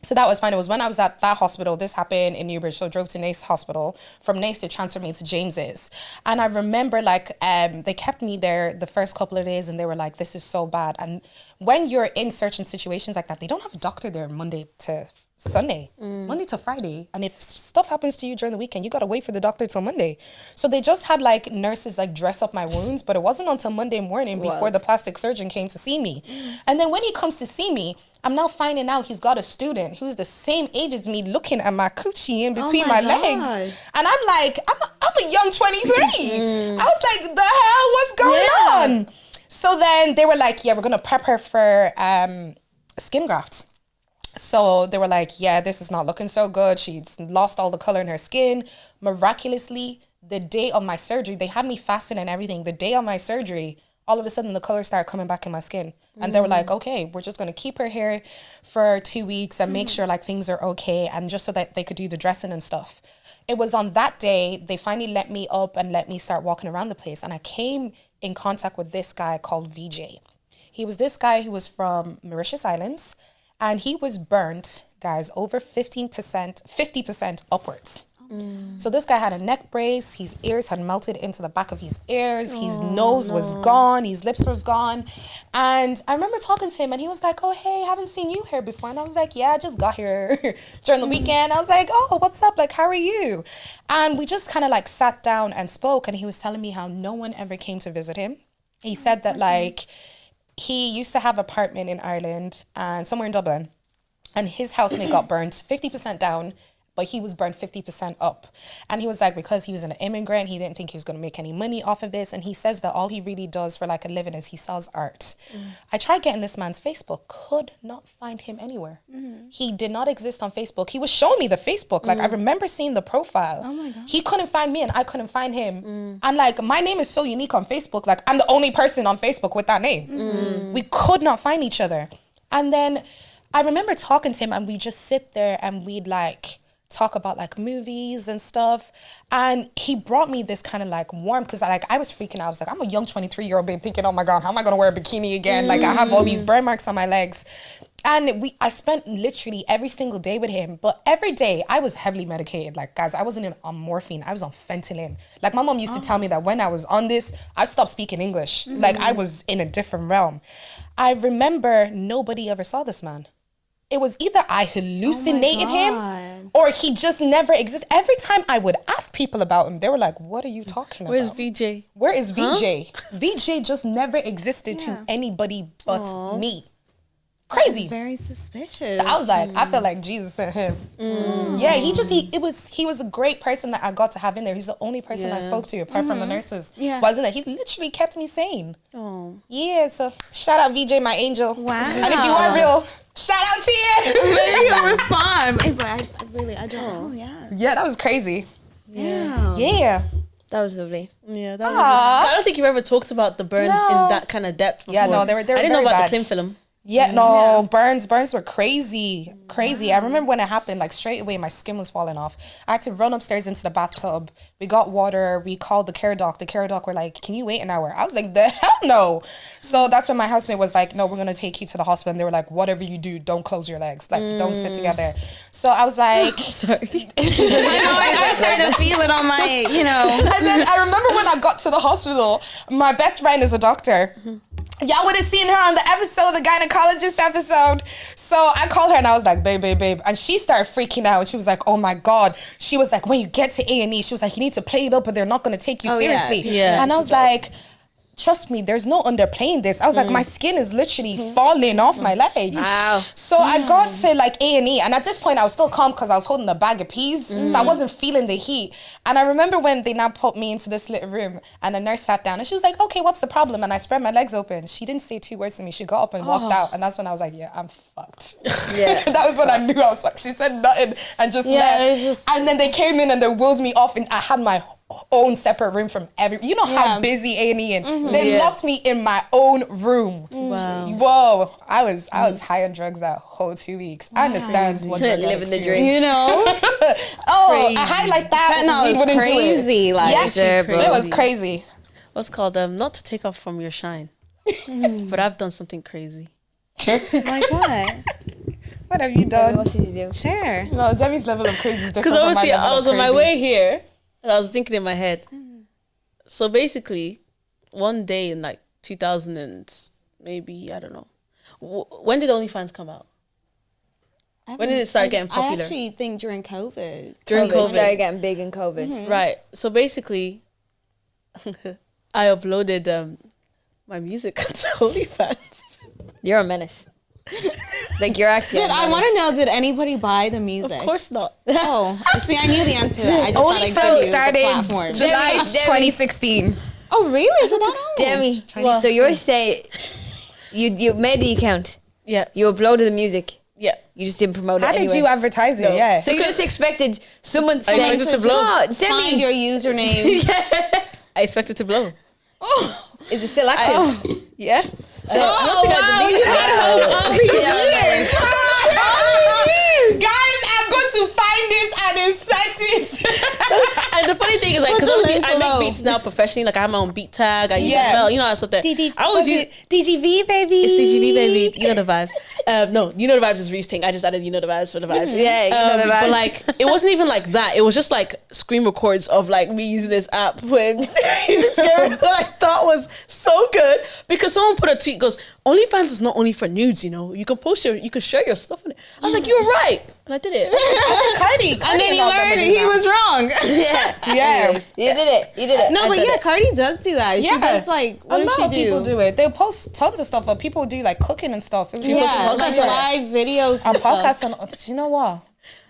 So that was fine. It was when I was at that hospital. This happened in Newbridge. So I drove to Nace Hospital. From Nace, they transferred me to James's. And I remember like they kept me there the first couple of days and they were like, this is so bad. And when you're in certain situations like that, they don't have a doctor there Monday to Sunday, Monday to Friday. And if stuff happens to you during the weekend, you got to wait for the doctor till Monday. So they just had like nurses like dress up my wounds, but it wasn't until Monday morning before the plastic surgeon came to see me. And then when he comes to see me, I'm now finding out he's got a student who's the same age as me looking at my coochie in between my legs. And I'm like, I'm a young 23. I was like, the hell, what's going on? So then they were like, yeah, we're going to prep her for skin graft. So they were like, yeah, this is not looking so good. She's lost all the color in her skin. Miraculously, the day of my surgery, they had me fasting and everything. The day of my surgery, all of a sudden the color started coming back in my skin. And they were like, okay, we're just going to keep her here for 2 weeks and make sure like things are okay. And just so that they could do the dressing and stuff. It was on that day, they finally let me up and let me start walking around the place. And I came in contact with this guy called VJ. He was this guy who was from Mauritius Islands. And he was burnt, guys, over 50% upwards. So this guy had a neck brace. His ears had melted into the back of his ears. His nose was gone. His lips was gone. And I remember talking to him and he was like, oh, hey, haven't seen you here before. And I was like, yeah, I just got here during the weekend. I was like, oh, what's up? Like, how are you? And we just kind of like sat down and spoke. And he was telling me how no one ever came to visit him. He said that like, he used to have an apartment in Ireland and somewhere in Dublin, and his housemate got burnt 50% down, but he was burned 50% up. And he was like, because he was an immigrant, he didn't think he was going to make any money off of this. And he says that all he really does for like a living is he sells art. I tried getting this man's Facebook, could not find him anywhere. He did not exist on Facebook. He was showing me the Facebook. Like I remember seeing the profile. Oh my God. He couldn't find me and I couldn't find him. And like my name is so unique on Facebook. Like I'm the only person on Facebook with that name. We could not find each other. And then I remember talking to him and we just sit there and we'd like talk about like movies and stuff. And he brought me this kind of like warmth because I was freaking out. I was like, I'm a young 23-year-old babe thinking, oh my God, how am I going to wear a bikini again? Like I have all these burn marks on my legs. And I spent literally every single day with him. But every day I was heavily medicated. Like guys, I wasn't on morphine. I was on fentanyl. Like my mom used to tell me that when I was on this, I stopped speaking English. Like I was in a different realm. I remember nobody ever saw this man. It was either I hallucinated him or he just never existed. Every time I would ask people about him, they were like, what are you talking Where's about? VJ? Where is VJ? VJ just never existed to anybody but me. Crazy. Very suspicious. So I was like, I felt like Jesus sent him. Yeah, he was a great person that I got to have in there. He's the only person I spoke to apart from the nurses. Yeah. Wasn't it? He literally kept me sane. Oh. Yeah, so shout out VJ, my angel. Wow. And if you are real, shout out to you. Maybe you'll respond. Hey, but I don't know. Yeah. Yeah, that was crazy. Yeah. Yeah. That was lovely. Yeah, that was I don't think you've ever talked about the burns in that kind of depth before. Yeah, no, they were I didn't know about the cling film. Yeah, no, burns were crazy. I remember when it happened, like straight away, my skin was falling off. I had to run upstairs into the bathtub We got water. We called the care doc. The care doc were like, can you wait an hour? I was like, the hell no. So that's when my housemate was like, no, we're going to take you to the hospital. And they were like, whatever you do, don't close your legs. Like, don't sit together. So I was like... Sorry. I started to feel it on my, you know. And then I remember when I got to the hospital, my best friend is a doctor. Y'all would have seen her on the episode, the gynecologist episode. So I called her and I was like, babe. And she started freaking out. She was like, oh my God. She was like, when you get to A&E, she was like, you need to play it up or they're not going to take you seriously. Yeah. And I was like, trust me, there's no underplaying this. I was like, my skin is literally falling off my legs. Wow. So I got to like A&E, and at this point I was still calm because I was holding a bag of peas, so I wasn't feeling the heat. And I remember when they now put me into this little room, and the nurse sat down, and she was like, okay, what's the problem? And I spread my legs open. She didn't say 2 words to me. She got up and walked out, and that's when I was like, yeah, I'm fucked. Yeah. That was when I knew I was fucked. She said nothing and just left. it was just- And then they came in and they wheeled me off, and I had my own separate room from you know how busy A&E and they locked me in my own room. Wow. Whoa, I was high on drugs that whole 2 weeks. I understand what drug Living the addicts dream. You know, Oh, a high like that, fentanyl we is wouldn't crazy. do it. Like, Yeah, Sure, bro. it was crazy. What's called not to take off from your shine, but I've done something crazy. like what? What have you done? What did you do? Share. No, Demi's level of crazy is different. Because from my obviously level I of was on my crazy. way here and I was thinking in my head. So basically, one day in like 2000 and maybe, I don't know. When did OnlyFans come out? When did it start getting popular? I actually think during COVID. During COVID COVID. started getting big in COVID. Right. So basically, I uploaded my music to OnlyFans. You're a menace. Like you're actually. Did I want to know? Did anybody buy the music? Of course not. Oh, see, I knew the answer to that. I just thought I'd give you the platform. July Demi. 2016. Oh, really? Is it that old? Demi. Well, So you're saying you made the account. Yeah. You uploaded the music. Yeah. You just didn't promote it. How did anyway. you advertise it? Yeah. So you just expected someone saying, expected to blow. "Oh, Find Demi, your username. I expected to blow. is it still active?" Yeah. Oh, wow. You had it all these years. Guys, I'm going to find this and insert it. And the funny thing is, like, because Put the obviously link I below. make beats now professionally. Like, I have my own beat tag. I use Yeah. FL, you know, that stuff there. I always use DGV, baby. it's DGV, baby. You know the vibes. No, you know the vibes is Reese thing. I just added you know the vibes for the vibes. Yeah, you know the vibes. But like, it wasn't even like that. It was just like screen records of like me using this app when that I thought was so good because someone put a tweet goes, OnlyFans is not only for nudes, you know. You can you can share your stuff on it. I was like, you're right, and I did it. Cardi. And then you learned he was wrong. Yeah, Yeah. you did it. You did it. No, but yeah, Cardi does do that. She Yeah. does like, what A does lot she of people do? do it. They post tons of stuff, but people do like cooking and stuff. It was Yeah, podcasts like on it. live videos On and stuff. podcasts on. Do you know what?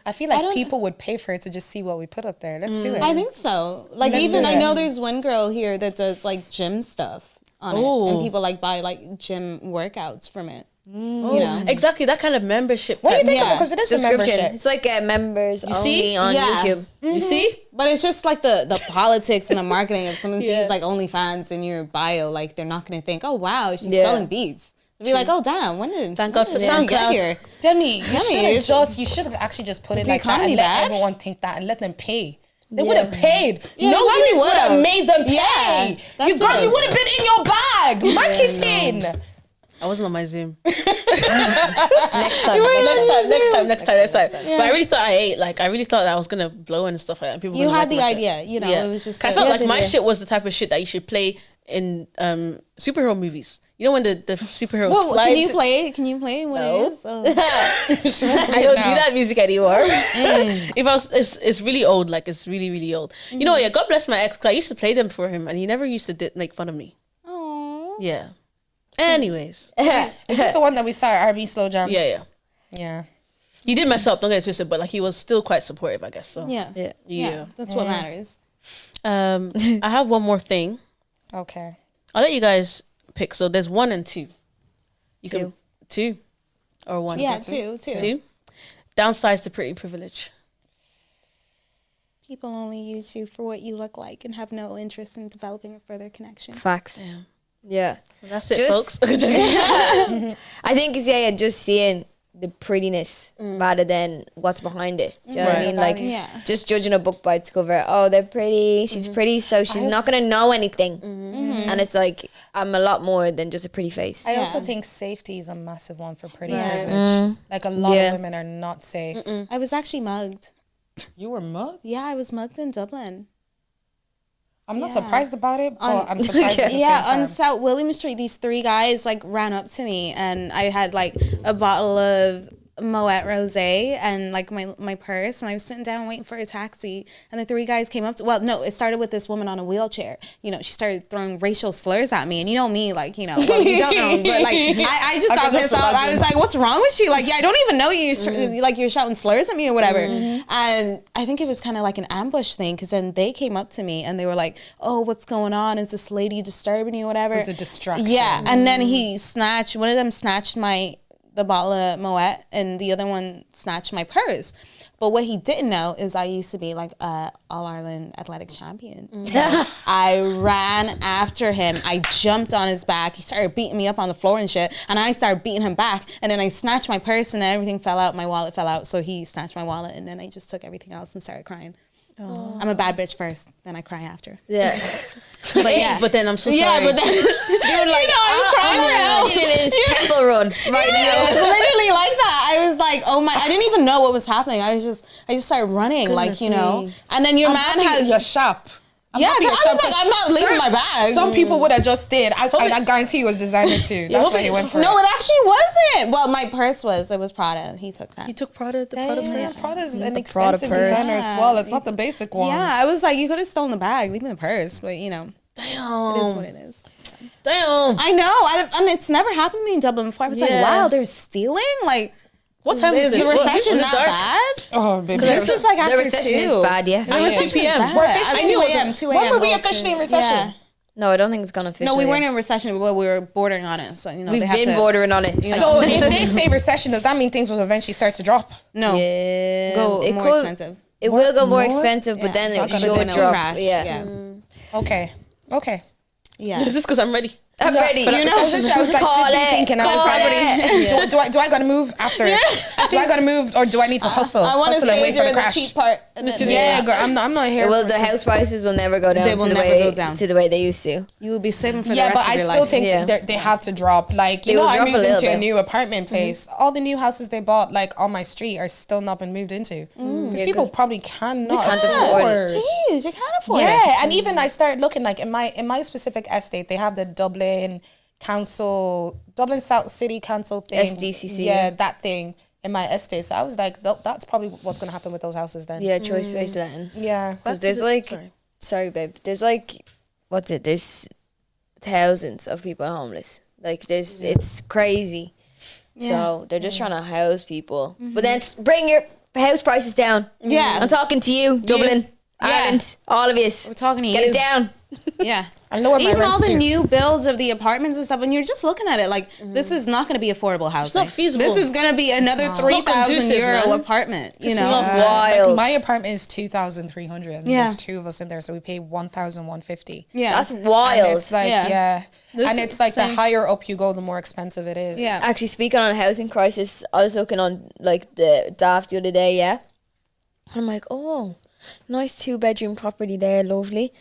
I feel I like don't- people would pay for it to just see what we put up there. Let's do it. I think so. Like Let's even do I it. know there's one girl here that does like gym stuff on it, Ooh. and people like buy like gym workouts from it. You know, Exactly that kind of membership. What do you type- think? Yeah. Because it is a Subscription. membership. It's like members only see? on Yeah. YouTube. You see? but it's just like the politics and the marketing. If someone Yeah. sees like OnlyFans in your bio, like they're not gonna think, oh wow, she's Yeah. selling beads. They'll be like, oh damn, Thank God for she SoundCloud. get here? Demi, it's- you should have actually just put it the like that and economy let bad? everyone think that and let them pay. They would have paid. Yeah, No they business would have would've. made them pay. Yeah, that's you it. would have been in your bag. Mark it in. I wasn't on my Zoom. Next time. Next time. But I really thought I ate. Like, I really thought I was gonna blow and stuff like that. And people You wouldn't had like the my shit. idea, you know. Yeah. It was just. I the- felt yeah, like my shit was the type of shit that you should play in superhero movies. You know when the superheroes Well, fly. can you play it? Can you play what No. it is? Oh. I don't do that music anymore. If I was, it's really old. Like it's really, really old. You know, yeah. God bless my ex, because I used to play them for him, and he never used to make fun of me. Aw. Yeah. Anyways, Is this the one that we saw at RB Slow Jams? yeah. Yeah. He did mess up. Don't get it twisted, but like he was still quite supportive, I guess. So Yeah. Yeah. yeah. That's what matters. I have one more thing. Okay. I'll let you guys pick. So there's 1 and 2. You can 2 or 1. Yeah, two. 2. Downsides to pretty privilege. People only use you for what you look like and have no interest in developing a further connection. Facts. Yeah. Yeah. That's it, Just- folks. I think it's just seeing the prettiness rather than what's behind it. Do you know what I mean? Like, just judging a book by its cover. Oh, they're pretty. She's pretty, so she's not going to know anything. And it's like, I'm a lot more than just a pretty face. I also think safety is a massive one for pretty privilege. Like, a lot of women are not safe. I was actually mugged. You were mugged? Yeah, I was mugged in Dublin. I'm not surprised about it, but I'm surprised at the same time. On South William Street, these 3 guys like ran up to me, and I had like a bottle of Moet Rosé and like my purse, and I was sitting down waiting for a taxi, and the 3 guys came up to, well, no, it started with this woman on a wheelchair. You know, she started throwing racial slurs at me, and you know me, like, you know, well, you don't know, but like I just got pissed off. I was like, what's wrong with you? Like, yeah, I don't even know you. Like, you're shouting slurs at me or whatever. And I think it was kind of like an ambush thing, because then they came up to me and they were like, oh, what's going on? Is this lady disturbing you, whatever? It was a distraction. Yeah, and then one of them snatched the bottle of Moet, and the other one snatched my purse. But what he didn't know is I used to be like a All-Ireland athletic champion. So I ran after him. I jumped on his back. He started beating me up on the floor and shit. And I started beating him back. And then I snatched my purse and everything fell out. My wallet fell out. So he snatched my wallet, and then I just took everything else and started crying. Oh. I'm a bad bitch first, then I cry after. Yeah. But yeah. But then I'm so sorry. Yeah, but then You're like, I was crying. it is temple run right now. It's literally like that. I was like, oh my, I didn't even know what was happening. I just started running, Goodness like, you know. me. And then your man had your shop. I was like, I'm not leaving my bag. Some people would have just did. I guarantee it was designer too. That's why he went for it. No, it actually wasn't. Well, my purse was. It was Prada. He took that. He took Prada, the Prada purse. Prada's an The expensive Prada purse. designer as well. It's not the basic ones. Yeah, I was like, you could have stolen the bag, leave me the purse, but you know, Damn. it is what it is. Damn. I know, and it's never happened to me in Dublin before. I was like, wow, they're stealing. Like, what time is is the this? recession Was it that dark? bad? Oh, baby. This is like after The recession 2. is bad, yeah. It was 2 p.m. We're officially- I knew it was 2 a.m. When were we officially in recession? Yeah. No, I don't think it's gone officially. No, we weren't in recession, but we were bordering on it. So, you know, We've they had been to, bordering on it. So if they say recession, does that mean things will eventually start to drop? No, Yeah. go It more could- expensive. It will go more More? expensive, but then it's it not gonna should be no drop. crash. Yeah. Okay. Yeah. Is this because I'm ready? I'm ready. You know, I was like, Call literally it. thinking, I was Call like, do I gotta move after it? Do I gotta move, or do I need to hustle? I want to Hustle and stay wait for during the the crash. cheap part. And then, Yeah, girl, I'm not here. Well, for the it to- house prices will never go down They will to the never way go down. to the way they used to. You will be saving for the Yeah, rest but of I your still life. think Yeah. they have to drop. Like, They you know, will I drop a moved little into a bit. new apartment place. All the new houses they bought, like, on my street are still not been moved into. Because Yeah, people 'cause probably cannot can't afford it. Jeez, you can't afford it. Yeah, and even I started looking, like, in my specific estate, they have the Dublin South City Council thing. SDCC, Yeah, yeah. that thing in my estate. So I was like, that's probably what's going to happen with those houses then. Yeah, choice based letting. Yeah. Because there's like, sorry, babe. There's like, what's it? There's thousands of people homeless. Like, it's crazy. So they're just trying to house people. But then bring your house prices down. Yeah. I'm talking to you, Dublin, Ireland, all of you. We're talking to Get you. it down. Yeah. I know what my Even all rent's the too. new builds of the apartments and stuff, and you're just looking at it like, this is not going to be affordable housing. It's not feasible. This is going to be another €3,000 man. apartment. You This know, is off Wild. Like, my apartment is 2,300. And Yeah. there's 2 of us in there, so we pay 1,150. yeah, That's wild. And it's like, Yeah. and it's like the same. higher up you go, the more expensive it is. Yeah. Actually, speaking on a housing crisis, I was looking on like the daft the other day, yeah. And I'm like, oh, nice 2-bedroom property there, lovely.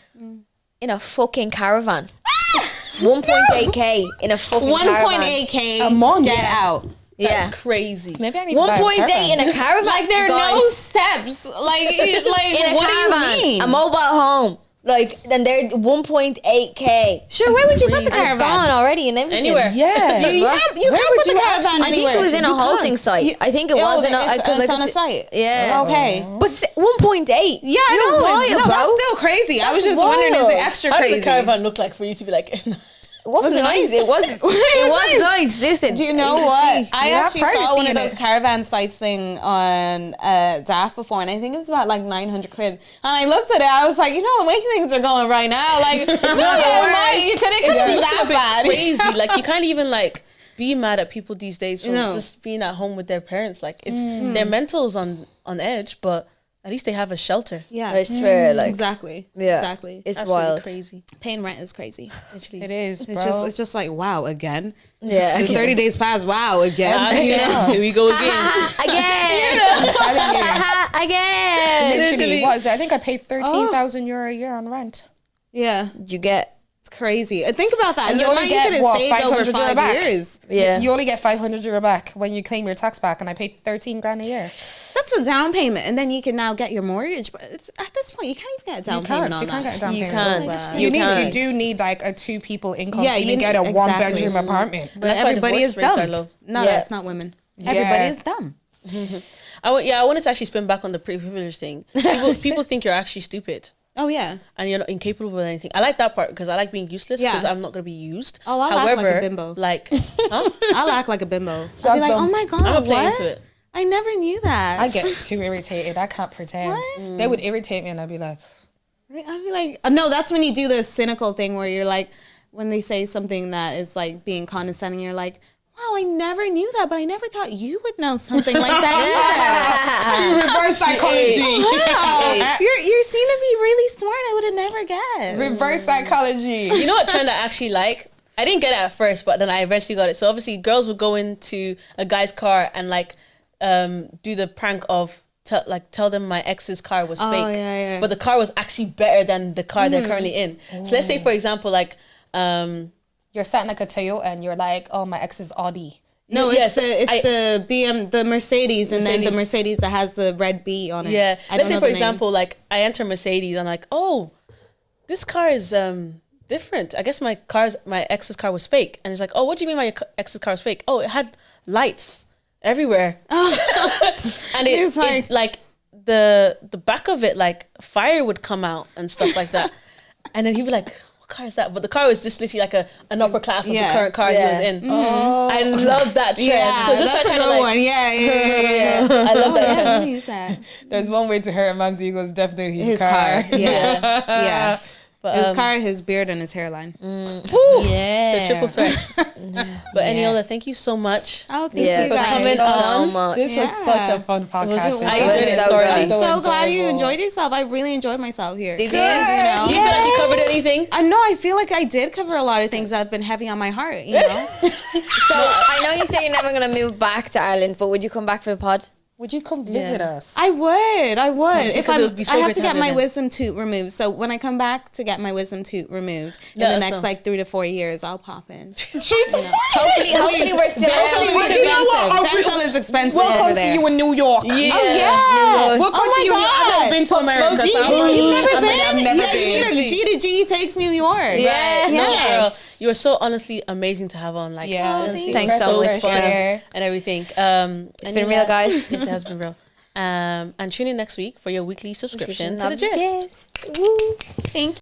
In a fucking caravan. 1.8k in a fucking caravan. 1.8K A month. Get out. Yeah. That's crazy. Maybe I need to buy a 1.8 caravan. in a caravan. Like there are no guys. steps. Like In a what caravan. do you mean? A mobile home. Like, then they're 1.8k. Sure, where would you put the And it's caravan? gone already and everything. Anywhere. Yeah. You can't put the caravan I think anywhere. it was in a You can't. hosting site. I think it Oh, was in a. it's on a site. Yeah. Okay. But 1.8. Yeah, I know. Wild, No, bro. that's still crazy. I was That's just wondering, is it wild. extra How crazy? did the caravan look like for you to be like? It was nice. It was. It was nice. Listen. Do you know could what? see. I You have actually saw privacy one of in those it. caravan sites thing on DAF before, and I think it's about like 900 quid. And I looked at it, I was like, you know, the way things are going right now, like, it's not that much. You couldn't be that bad. Crazy. Like, you can't even like be mad at people these days for No. just being at home with their parents. Like, it's their mental's on edge, but at least they have a shelter. Yeah, I swear, like exactly. yeah, Exactly. It's Absolutely wild. crazy. Paying rent is crazy. Literally. It is, It's bro. just like, wow, again. Yeah, 30 days past, wow, again. Here we go again. again, again. Literally, what is it? I think I paid 13,000 euro a year on rent. Yeah, Did you get? it's crazy. Think about that. And And you only get, could have what, saved over 500 euro 5 back? years. Yeah, You only get 500 euro back when you claim your tax back, and I paid 13 grand a year. That's a down payment, and then you can now get your mortgage. But at this point, you can't even get a down payment on You can't that. get a down you payment. can't. You can't. You do need like a 2 people income Yeah, to you even get a need- 1 exactly. bedroom apartment. But That's why everybody divorce is rates are dumb. low. No, Yeah. that's not women. Everybody is dumb. I wanted to actually spin back on the privilege thing. People think you're actually stupid Oh yeah. and you're not incapable of anything. I like that part because I like being useless because Yeah. I'm not going to be used. Oh, I'll act like a bimbo. Like, huh? I'll act like a bimbo. I'll be like, oh my god, I'm gonna play what? into it. I never knew that. I get too irritated. I can't pretend. What? They would irritate me, and I'd be like, I'd be like, no, that's when you do the cynical thing where you're like, when they say something that is like being condescending, you're like, wow, I never knew that, but I never thought you would know something like that. reverse psychology. Wow. You seem to be really smart. I would have never guessed. Reverse psychology. You know what trend I actually like? I didn't get it at first, but then I eventually got it. So obviously, girls would go into a guy's car and like do the prank of tell them my ex's car was fake, yeah. but the car was actually better than the car they're currently in. So let's say, for example, like You're sat in like a Toyota, and you're like, oh, my ex's Audi. No, Yes, the BM, the Mercedes, and then the Mercedes. Mercedes that has the red B on it. yeah. I Let's don't say, know for the name. example, like I enter Mercedes, I'm like, oh, this car is different. I guess my ex's car was fake, and it's like, oh, what do you mean my ex's car was fake? Oh, it had lights everywhere, and It's it like the back of it, like fire would come out and stuff like that, and then he'd be like, what car is that? But the car was just literally like an upper class of Yeah. the current car he was in. Oh. I love that trend. Yeah, So just that's a kinda good like, one. Yeah. I love that Yeah, trend. let me use that. There's one way to hurt a man's ego is definitely his, His car. Yeah. Yeah. But, His car, his beard, and his hairline. the triple threat. But Eniola, thank you so much. Oh, thank Yes, you for coming guys. so on. much. This was such a fun podcast. I It was enjoyed it so thoroughly. good. I'm so glad you enjoyable. enjoyed yourself. I really enjoyed myself here. Did you? You know? Do you feel like you covered anything? I know. I feel like I did cover a lot of things that have been heavy on my heart. You know. So I know you say you're never gonna move back to Ireland, but would you come back for the pod? Would you come visit us? I would. If because it would be so I have great to to have get you my again. wisdom tooth removed. So when I come back to get my wisdom tooth removed in Let the us next know. like 3 to 4 years, I'll pop in. Hopefully we're still. Dental is But you know what? expensive. Dental is expensive over Welcome to there. you in New York. Oh yeah. Welcome Oh to my you. I've God. never been to America. You've so- never been? I've never Yeah, been. you need a G to G takes New York. Right. No, Yes. girl. You were so honestly amazing to have on. Like, Yeah. honestly, Thanks it was so much, fun Claire. and everything. It's been real, guys. Yes, it has been real. And tune in next week for your weekly subscription to the Love the Gist. gist. Woo. Thank you.